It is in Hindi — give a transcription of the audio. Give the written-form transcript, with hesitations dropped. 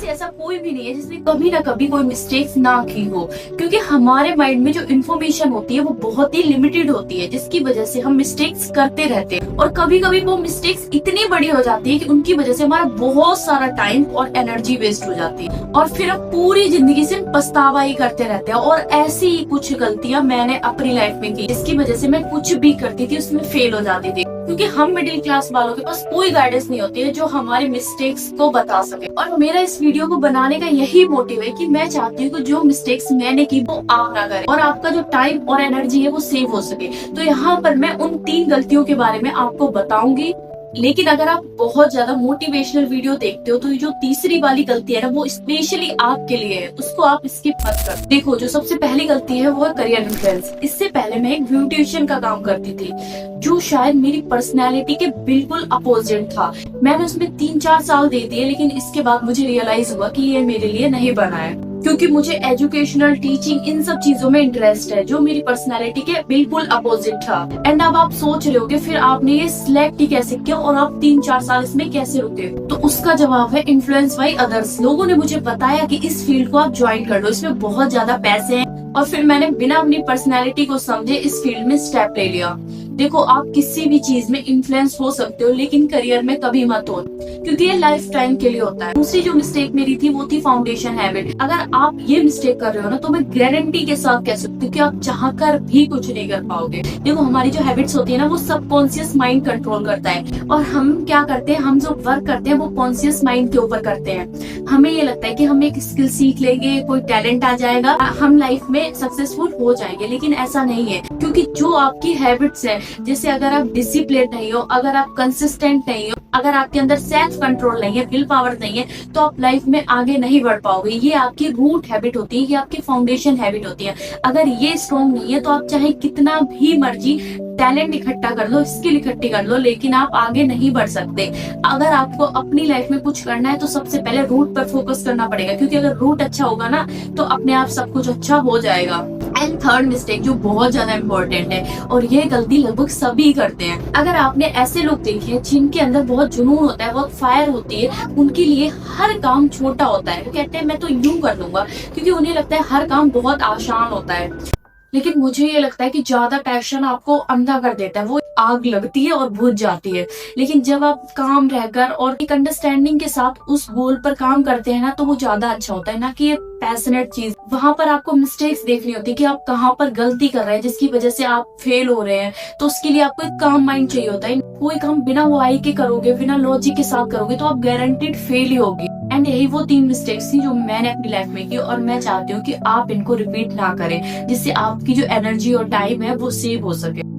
से ऐसा कोई भी नहीं है जिसने कभी ना कभी कोई मिस्टेक्स ना की हो, क्योंकि हमारे माइंड में जो इन्फॉर्मेशन होती है वो बहुत ही लिमिटेड होती है, जिसकी वजह से हम मिस्टेक्स करते रहते हैं। और कभी कभी वो मिस्टेक्स इतनी बड़ी हो जाती है कि उनकी वजह से हमारा बहुत सारा टाइम और एनर्जी वेस्ट हो जाती है, और फिर हम पूरी जिंदगी से पछतावा ही करते रहते हैं। और ऐसी ही कुछ गलतियां मैंने अपनी लाइफ में की, जिसकी वजह से मैं कुछ भी करती थी उसमें फेल हो जाती थी, क्योंकि हम मिडिल क्लास वालों के पास कोई गाइडेंस नहीं होती है जो हमारे मिस्टेक्स को बता सके। और मेरा इस वीडियो को बनाने का यही मोटिव है कि मैं चाहती हूँ कि जो मिस्टेक्स मैंने की वो आप ना करें, और आपका जो टाइम और एनर्जी है वो सेव हो सके। तो यहाँ पर मैं उन 3 गलतियों के बारे में आपको बताऊंगी। लेकिन अगर आप बहुत ज्यादा मोटिवेशनल वीडियो देखते हो तो ये जो तीसरी वाली गलती है ना, वो स्पेशली आपके लिए है, उसको आप स्किप मत कर। देखो, जो सबसे पहली गलती है वो है करियर इन्फ्लुएंस। इससे पहले मैं एक ब्यूटिशियन का काम करती थी, जो शायद मेरी पर्सनैलिटी के बिल्कुल अपोजिट था। मैंने उसमें 3-4 साल दे दिए, लेकिन इसके बाद मुझे रियलाइज हुआ कि ये मेरे लिए नहीं बना है, क्योंकि मुझे एजुकेशनल, टीचिंग, इन सब चीजों में इंटरेस्ट है जो मेरी पर्सनालिटी के बिल्कुल अपोजिट था। एंड अब आप सोच रहे हो कि फिर आपने ये सिलेक्ट ही कैसे किया और आप 3-4 साल इसमें कैसे रुके? तो उसका जवाब है इन्फ्लुएंस बाय अदर्स। लोगों ने मुझे बताया कि इस फील्ड को आप ज्वाइन कर लो, इसमें बहुत ज्यादा पैसे हैं, और फिर मैंने बिना अपनी पर्सनैलिटी को समझे इस फील्ड में स्टेप ले लिया। देखो, आप किसी भी चीज में इन्फ्लुएंस हो सकते हो, लेकिन करियर में कभी मत हो, क्योंकि ये लाइफ टाइम के लिए होता है। दूसरी जो मिस्टेक मेरी थी वो थी फाउंडेशन हैबिट। अगर आप ये मिस्टेक कर रहे हो ना, तो मैं गारंटी के साथ कह सकती हूँ कि आप चाहकर भी कुछ नहीं कर पाओगे। देखो, हमारी जो हैबिट्स होती है ना, वो सबकॉन्शियस माइंड कंट्रोल करता है, और हम क्या करते हैं, हम जो वर्क करते हैं वो कॉन्शियस माइंड के ऊपर करते हैं। हमें ये लगता है कि हम एक स्किल सीख लेंगे, कोई टैलेंट आ जाएगा, हम लाइफ में सक्सेसफुल हो जाएंगे, लेकिन ऐसा नहीं है। क्योंकि जो आपकी हैबिट्स है, जैसे अगर आप डिसिप्लिन नहीं हो, अगर आप कंसिस्टेंट नहीं हो, अगर आपके अंदर सेल्फ कंट्रोल नहीं है, विल पावर नहीं है, तो आप लाइफ में आगे नहीं बढ़ पाओगे। ये आपकी रूट हैबिट होती है, ये आपकी फाउंडेशन हैबिट होती है। अगर ये स्ट्रॉन्ग नहीं है तो आप चाहे कितना भी मर्जी टैलेंट इकट्ठा कर लो, स्किल इकट्ठी कर लो, लेकिन आप आगे नहीं बढ़ सकते। अगर आपको अपनी लाइफ में कुछ करना है तो सबसे पहले रूट पर फोकस करना पड़ेगा, क्योंकि अगर रूट अच्छा होगा ना तो अपने आप सब कुछ अच्छा हो जाएगा। एंड थर्ड मिस्टेक जो बहुत ज्यादा इम्पोर्टेंट है, और ये गलती लगभग सभी करते हैं। अगर आपने ऐसे लोग देखे हैं जिनके अंदर बहुत जुनून होता है, बहुत फायर होती है, उनके लिए हर काम छोटा होता है। वो कहते हैं मैं तो यूं कर लूंगा, क्योंकि उन्हें लगता है हर काम बहुत आसान होता है। लेकिन मुझे ये लगता है कि ज्यादा पैशन आपको अंधा कर देता है, वो आग लगती है और बुझ जाती है। लेकिन जब आप काम रहकर और एक अंडरस्टैंडिंग के साथ उस गोल पर काम करते हैं ना, तो वो ज्यादा अच्छा होता है, ना कि ये पैशनेट चीज। वहां पर आपको मिस्टेक्स देखनी होती है कि आप कहाँ पर गलती कर रहे हैं, जिसकी वजह से आप फेल हो रहे हैं। तो उसके लिए आपको एक काम माइंड चाहिए होता है। कोई काम बिना वाई के करोगे, बिना लॉजिक के साथ करोगे, तो आप गारंटीड फेल ही होगी। एंड यही वो 3 मिस्टेक्स थी जो मैंने अपनी लाइफ में की, और मैं चाहती हूँ कि आप इनको रिपीट ना करें, जिससे आपकी जो एनर्जी और टाइम है वो सेव हो सके।